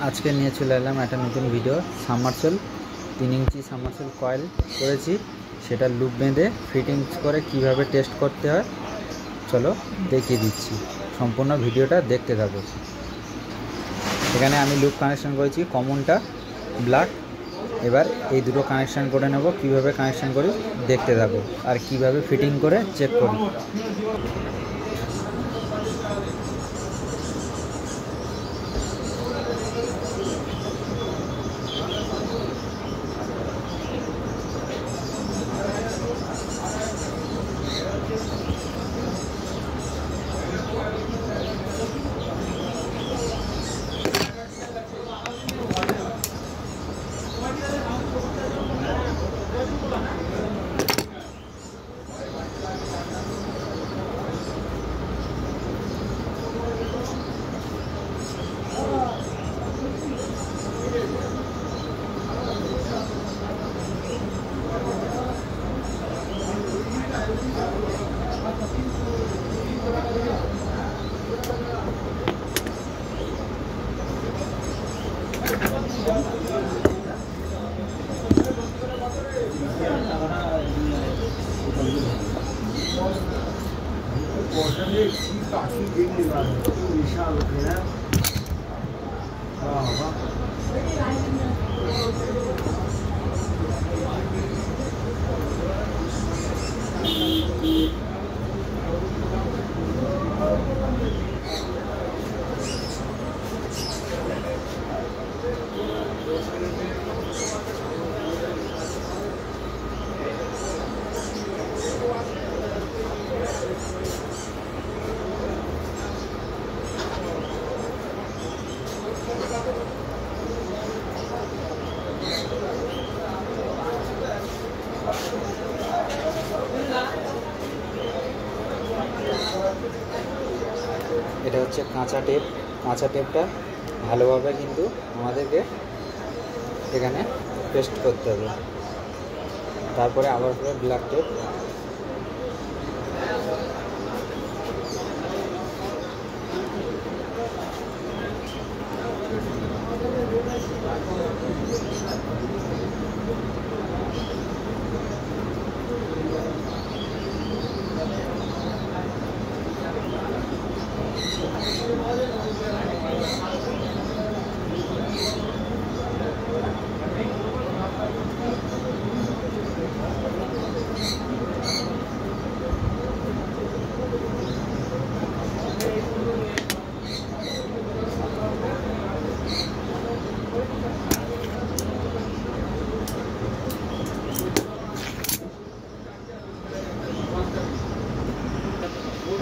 আজকে নিয়ে চলে এলাম একটা নতুন ভিডিও। সাবমার্সেল 3 ইঞ্চি সাবমার্সেল কয়েল করেছি, সেটা লুপ বেঁধে ফিটিংস করে কিভাবে টেস্ট করতে হয় চলো দেখিয়ে দিচ্ছি। সম্পূর্ণ ভিডিওটা দেখতে থাকো। এখানে আমি লুপ কানেকশন করেছি, কমনটা ব্ল্যাক। এবার এই দুটো কানেকশান করে নেব, কিভাবে কানেকশান করি দেখতে থাকো আর কিভাবে ফিটিং করে চেক করি। এটা হচ্ছে কাঁচা টেপ। কাঁচা টেপটা ভালোভাবে কিন্তু আমাদেরকে এখানে পেস্ট করতে হবে। তারপরে আবার করে ব্ল্যাক টেপ।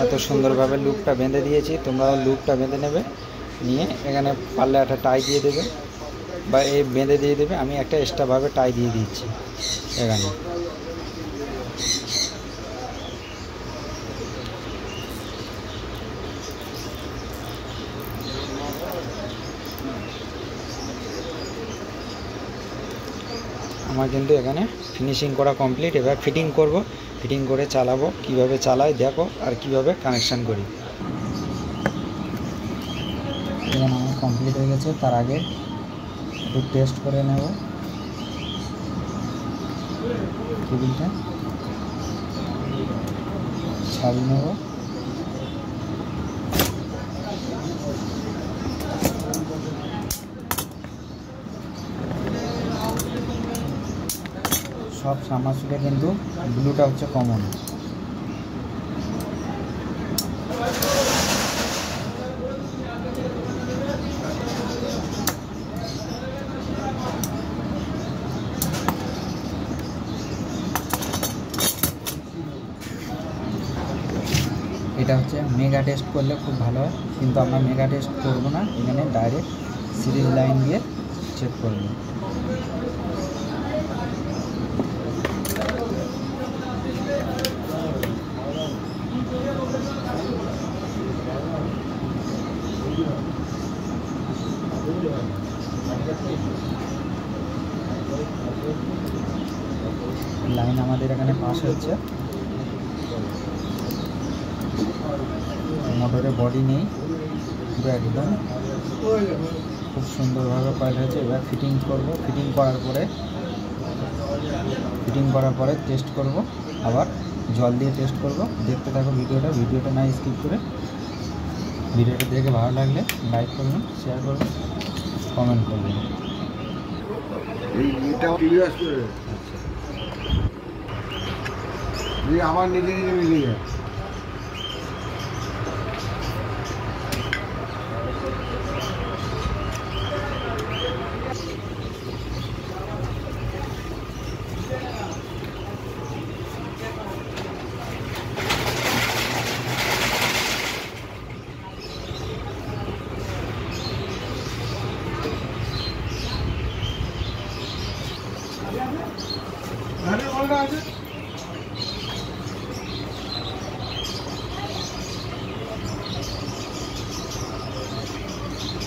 এত সুন্দরভাবে লুপটা বেঁধে দিয়েছি, তোমরাও লুপটা বেঁধে নেবে। নিয়ে এখানে পারলে একটা টাই দিয়ে দেবে বা এই বেঁধে দিয়ে দেবে। আমি একটা এক্সট্রাভাবে টাই দিয়ে দিচ্ছি এখানে। আমার কিন্তু এখানে ফিনিশিং করা কমপ্লিট। এবার ফিটিং করব, ফিটিং করে চালাবো। কিভাবে চালাই দেখো আর কিভাবে কানেকশান করি। এখানে আমার কমপ্লিট হয়ে গেছে। তার আগে একটু টেস্ট করে নেব কেবিলটা, ছাড়িয়ে নেব। সব সাবমার্সিবলে কিন্তু ব্লুটা হচ্ছে কমন। এটা হচ্ছে মেগা টেস্ট করলে খুব ভালো হয়, কিন্তু আমরা মেগা টেস্ট করবো না। এখানে ডাইরেক্ট সিরিজ লাইন দিয়ে চেক করবো। লাইন আমাদের এখানে পাস হচ্ছে। মোটরের বডি নেই, পুরো একদম খুব সুন্দরভাবে কয়েল হয়েছে। এবার ফিটিং করব। ফিটিং করার পরে টেস্ট করব, আবার জল দিয়ে টেস্ট করব। দেখতে থাকো ভিডিওটা না স্কিপ করে। ভিডিওটা দেখে ভালো লাগলে লাইক করবেন, শেয়ার করবেন, কমেন্ট করবেন। আমার নিজে মিলে যায়।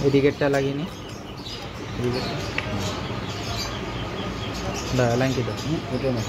এদিকেরটা লাগিয়ে নি, লাইনটি দাও, ওটা না।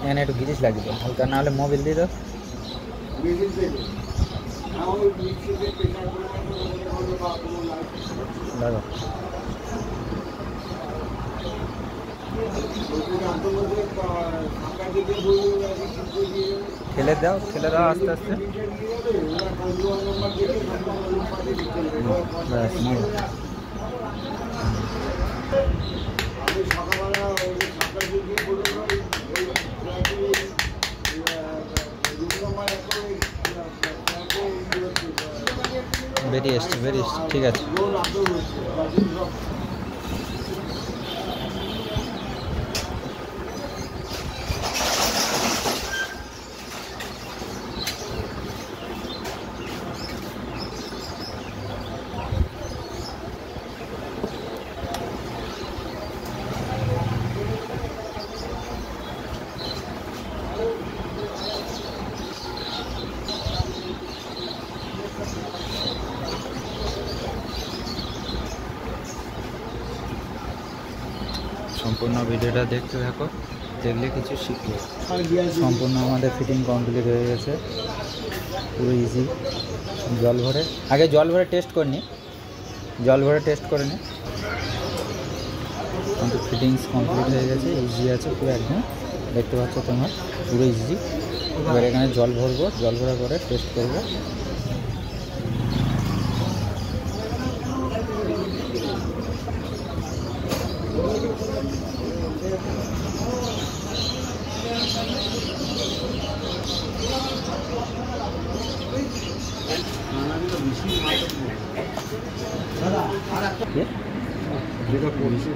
এখানে একটু গিরিশ লাগবে হালকা, না হলে মোবিল দিয়ে দাও। লাগাও। ঠেলে দাও আস্তে আস্তে। বেরিয়ে এসছে, ঠিক আছে। সম্পূর্ণ ভিডিওটা দেখতে থাকো, দেখলে কিছু শিখবে। সম্পূর্ণ আমাদের ফিটিং কমপ্লিট হয়ে গেছে, পুরো ইজি। জল ভরে টেস্ট করে নি, কিন্তু ফিটিংস কমপ্লিট হয়ে গেছে, ইজি আছে পুরো একদম। দেখতে পাচ্ছ তোমার পুরো ইজি। এবার এখানে জল ভরবো, জল ভরার পরে টেস্ট করবো। যেটা পড়ছে